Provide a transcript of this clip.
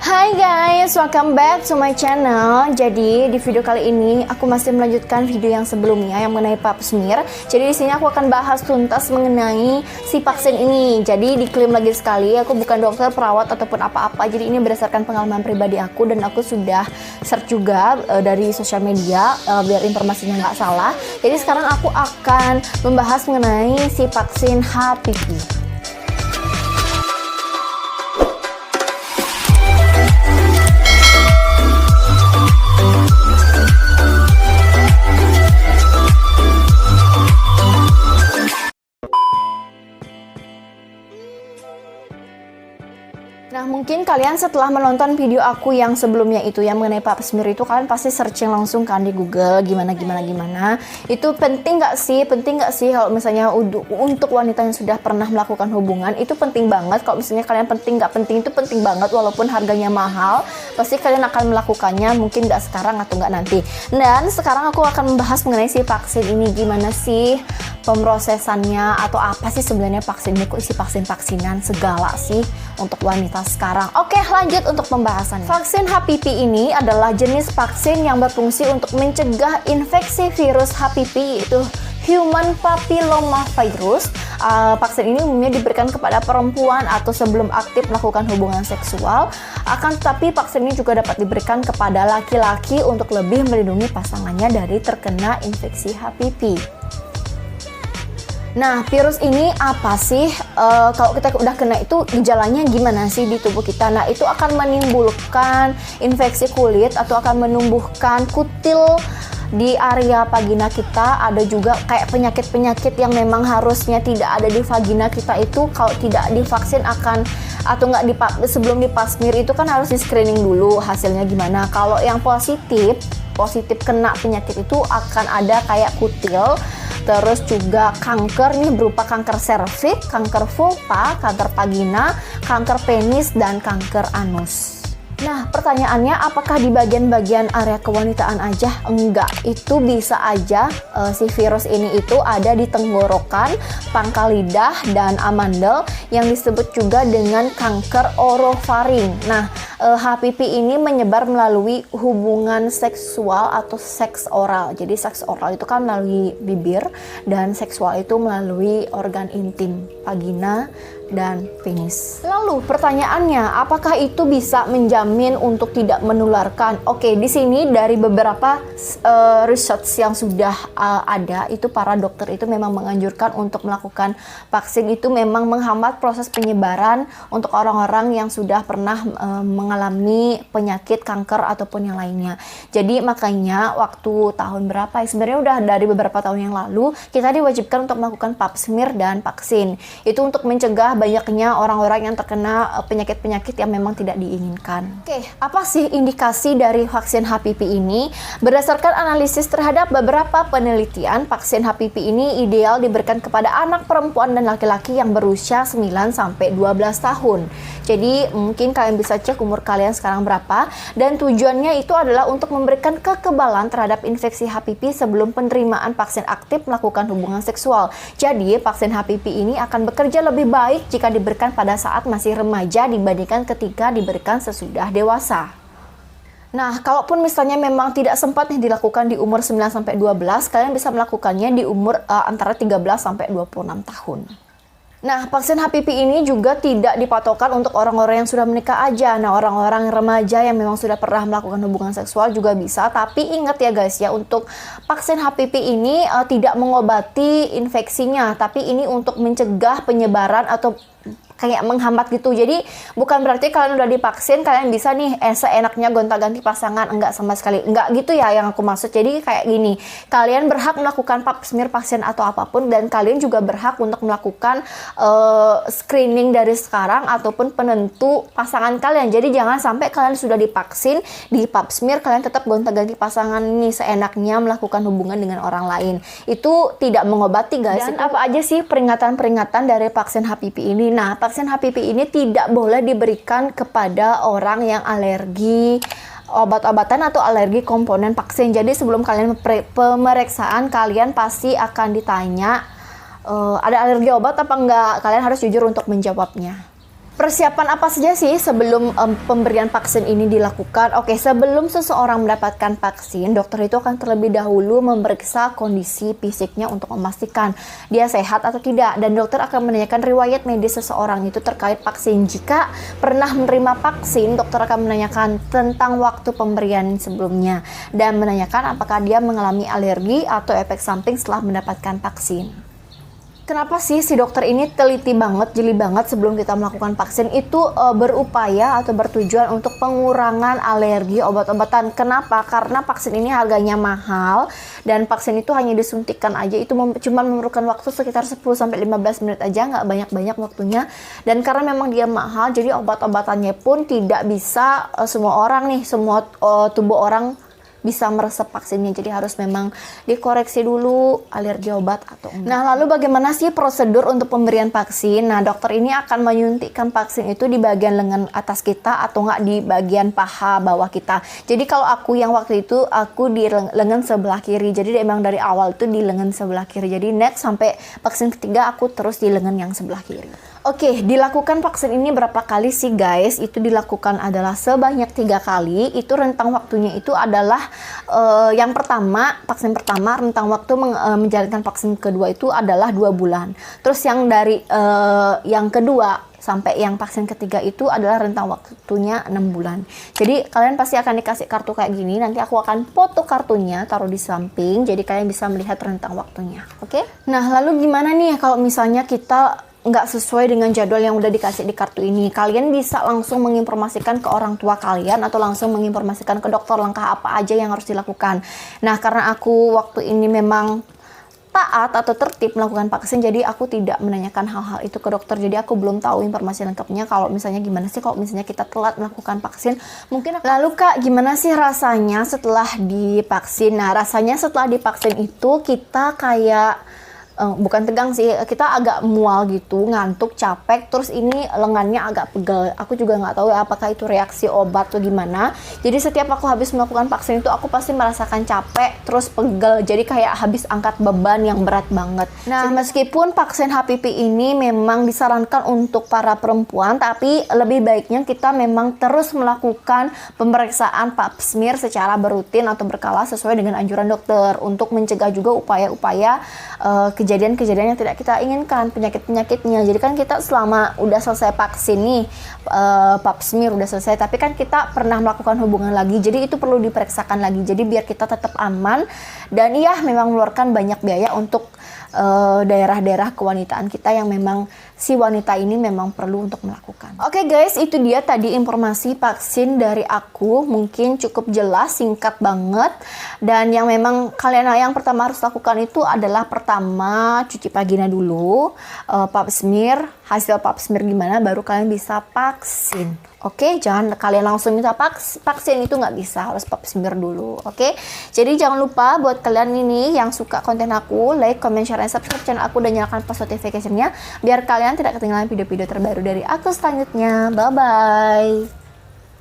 Hai guys, welcome back to my channel. Jadi di video kali ini aku masih melanjutkan video yang sebelumnya yang mengenai pap smear. Jadi di sini aku akan bahas tuntas mengenai si vaksin ini. Jadi diklaim lagi sekali, aku bukan dokter, perawat ataupun apa-apa. Jadi ini berdasarkan pengalaman pribadi aku dan aku sudah search juga dari sosial media biar informasinya nggak salah. Jadi sekarang aku akan membahas mengenai si vaksin HPV. Nah, mungkin kalian setelah menonton video aku yang sebelumnya itu yang mengenai pap smear itu, kalian pasti searching langsung kan di Google gimana. Itu penting nggak sih kalau misalnya untuk wanita yang sudah pernah melakukan hubungan, itu penting banget. Kalau misalnya kalian nggak penting, itu penting banget walaupun harganya mahal, pasti kalian akan melakukannya, mungkin nggak sekarang atau nggak nanti. Dan sekarang aku akan membahas mengenai si vaksin ini, gimana sih pemrosesannya atau apa sih sebenarnya vaksin ini, kok isi vaksin-vaksinan segala sih untuk wanita sekarang. Oke, lanjut untuk pembahasannya. Vaksin HPV ini adalah jenis vaksin yang berfungsi untuk mencegah infeksi virus HPV, yaitu Human Papilloma Virus. Vaksin ini umumnya diberikan kepada perempuan atau sebelum aktif melakukan hubungan seksual. Akan tetapi vaksin ini juga dapat diberikan kepada laki-laki untuk lebih melindungi pasangannya dari terkena infeksi HPV. Nah, virus ini apa sih? Kalau kita udah kena itu gejalanya gimana sih di tubuh kita? Nah, itu akan menimbulkan infeksi kulit atau akan menumbuhkan kutil di area vagina kita. Ada juga kayak penyakit-penyakit yang memang harusnya tidak ada di vagina kita itu kalau tidak divaksin akan, atau nggak sebelum dipap smear itu kan harus di screening dulu hasilnya gimana. Kalau yang positif kena penyakit itu akan ada kayak kutil, terus juga kanker nih berupa kanker serviks, kanker vulva, kanker vagina, kanker penis, dan kanker anus. Nah, pertanyaannya apakah di bagian-bagian area kewanitaan aja? Enggak, itu bisa aja si virus ini itu ada di tenggorokan, pangkal lidah, dan amandel yang disebut juga dengan kanker orofaring. Nah, HPV ini menyebar melalui hubungan seksual atau seks oral. Jadi seks oral itu kan melalui bibir dan seksual itu melalui organ intim, vagina dan penis. Lalu pertanyaannya, apakah itu bisa menjamin untuk tidak menularkan? Oke, di sini dari beberapa research yang sudah ada, itu para dokter itu memang menganjurkan untuk melakukan vaksin itu memang menghambat proses penyebaran untuk orang-orang yang sudah pernah mengalami penyakit kanker ataupun yang lainnya. Jadi makanya waktu tahun berapa ya, sebenarnya udah dari beberapa tahun yang lalu kita diwajibkan untuk melakukan pap smear dan vaksin. Itu untuk mencegah banyaknya orang-orang yang terkena penyakit-penyakit yang memang tidak diinginkan. Oke, apa sih indikasi dari vaksin HPV ini? Berdasarkan analisis terhadap beberapa penelitian, vaksin HPV ini ideal diberikan kepada anak perempuan dan laki-laki yang berusia 9-12 tahun. Jadi mungkin kalian bisa cek umur kalian sekarang berapa, dan tujuannya itu adalah untuk memberikan kekebalan terhadap infeksi HPV sebelum penerimaan vaksin aktif melakukan hubungan seksual. Jadi vaksin HPV ini akan bekerja lebih baik jika diberikan pada saat masih remaja dibandingkan ketika diberikan sesudah dewasa. Nah, kalaupun misalnya memang tidak sempat dilakukan di umur 9-12, kalian bisa melakukannya di umur antara 13-26 tahun. Nah, vaksin HPV ini juga tidak dipatokan untuk orang-orang yang sudah menikah aja. Nah, orang-orang remaja yang memang sudah pernah melakukan hubungan seksual juga bisa. Tapi ingat ya guys ya, untuk vaksin HPV ini tidak mengobati infeksinya, tapi ini untuk mencegah penyebaran atau kayak menghambat gitu. Jadi bukan berarti kalian udah divaksin kalian bisa nih seenaknya gonta-ganti pasangan, enggak sama sekali. Enggak gitu ya yang aku maksud. Jadi kayak gini, kalian berhak melakukan pap smear, vaksin atau apapun, dan kalian juga berhak untuk melakukan screening dari sekarang ataupun penentu pasangan kalian. Jadi jangan sampai kalian sudah divaksin, di pap smear kalian tetap gonta-ganti pasangan nih seenaknya melakukan hubungan dengan orang lain. Itu tidak mengobati guys. Dan apa aja sih peringatan-peringatan dari vaksin HPV ini? Nah, vaksin HPV ini tidak boleh diberikan kepada orang yang alergi obat-obatan atau alergi komponen vaksin. Jadi sebelum kalian pemeriksaan, kalian pasti akan ditanya ada alergi obat apa enggak. Kalian harus jujur untuk menjawabnya. Persiapan apa saja sih sebelum pemberian vaksin ini dilakukan? Oke, sebelum seseorang mendapatkan vaksin, dokter itu akan terlebih dahulu memeriksa kondisi fisiknya untuk memastikan dia sehat atau tidak. Dan dokter akan menanyakan riwayat medis seseorang itu terkait vaksin. Jika pernah menerima vaksin, dokter akan menanyakan tentang waktu pemberian sebelumnya dan menanyakan apakah dia mengalami alergi atau efek samping setelah mendapatkan vaksin. Kenapa sih si dokter ini teliti banget, jeli banget sebelum kita melakukan vaksin itu berupaya atau bertujuan untuk pengurangan alergi obat-obatan. Kenapa? Karena vaksin ini harganya mahal dan vaksin itu hanya disuntikan aja, itu cuma memerlukan waktu sekitar 10-15 menit aja, nggak banyak-banyak waktunya. Dan karena memang dia mahal, jadi obat-obatannya pun tidak bisa semua orang nih, semua tubuh orang bisa meresep vaksinnya, jadi harus memang dikoreksi dulu alergi obat atau enggak. Nah, lalu bagaimana sih prosedur untuk pemberian vaksin? Nah, dokter ini akan menyuntikkan vaksin itu di bagian lengan atas kita atau enggak di bagian paha bawah kita. Jadi kalau aku yang waktu itu aku di lengan sebelah kiri, jadi memang dari awal itu di lengan sebelah kiri. Jadi next sampai vaksin ketiga aku terus di lengan yang sebelah kiri. Oke, dilakukan vaksin ini berapa kali sih guys? Itu dilakukan adalah sebanyak 3 kali. Itu rentang waktunya itu adalah yang pertama, vaksin pertama rentang waktu menjalankan vaksin kedua itu adalah 2 bulan. Terus yang dari yang kedua sampai yang vaksin ketiga itu adalah rentang waktunya 6 bulan. Jadi kalian pasti akan dikasih kartu kayak gini. Nanti aku akan foto kartunya, taruh di samping. Jadi kalian bisa melihat rentang waktunya. Oke? Nah, lalu gimana nih kalau misalnya kita nggak sesuai dengan jadwal yang udah dikasih di kartu ini? Kalian bisa langsung menginformasikan ke orang tua kalian atau langsung menginformasikan ke dokter langkah apa aja yang harus dilakukan. Nah, karena aku waktu ini memang taat atau tertib melakukan vaksin, jadi aku tidak menanyakan hal-hal itu ke dokter. Jadi aku belum tahu informasi lengkapnya kalau misalnya gimana sih kalau misalnya kita telat melakukan vaksin. Mungkin lalu Kak, gimana sih rasanya setelah divaksin? Nah, rasanya setelah divaksin itu kita kayak bukan tegang sih, kita agak mual gitu, ngantuk, capek, terus ini lengannya agak pegel. Aku juga nggak tahu ya apakah itu reaksi obat atau gimana. Jadi setiap aku habis melakukan vaksin itu aku pasti merasakan capek, terus pegel. Jadi kayak habis angkat beban yang berat banget. Nah, meskipun vaksin HPV ini memang disarankan untuk para perempuan, tapi lebih baiknya kita memang terus melakukan pemeriksaan pap smear secara berutin atau berkala sesuai dengan anjuran dokter untuk mencegah juga upaya-upaya kejadian-kejadian yang tidak kita inginkan, penyakit-penyakitnya. Jadi kan kita selama udah selesai vaksin nih, pap smear udah selesai, tapi kan kita pernah melakukan hubungan lagi, jadi itu perlu diperiksakan lagi. Jadi biar kita tetap aman dan iya memang mengeluarkan banyak biaya untuk daerah-daerah kewanitaan kita yang memang si wanita ini memang perlu untuk melakukan. Oke guys, itu dia tadi informasi vaksin dari aku. Mungkin cukup jelas, singkat banget. Dan yang memang kalian yang pertama harus lakukan itu adalah pertama cuci vagina dulu, pap smear, hasil pap smear gimana baru kalian bisa vaksin. Oke, jangan kalian langsung minta vaksin, itu nggak bisa, harus pap smear dulu. Oke, jadi jangan lupa buat kalian ini yang suka konten aku, like, comment, share, dan subscribe channel aku dan nyalakan post notification-nya biar kalian tidak ketinggalan video-video terbaru dari aku selanjutnya. Bye-bye.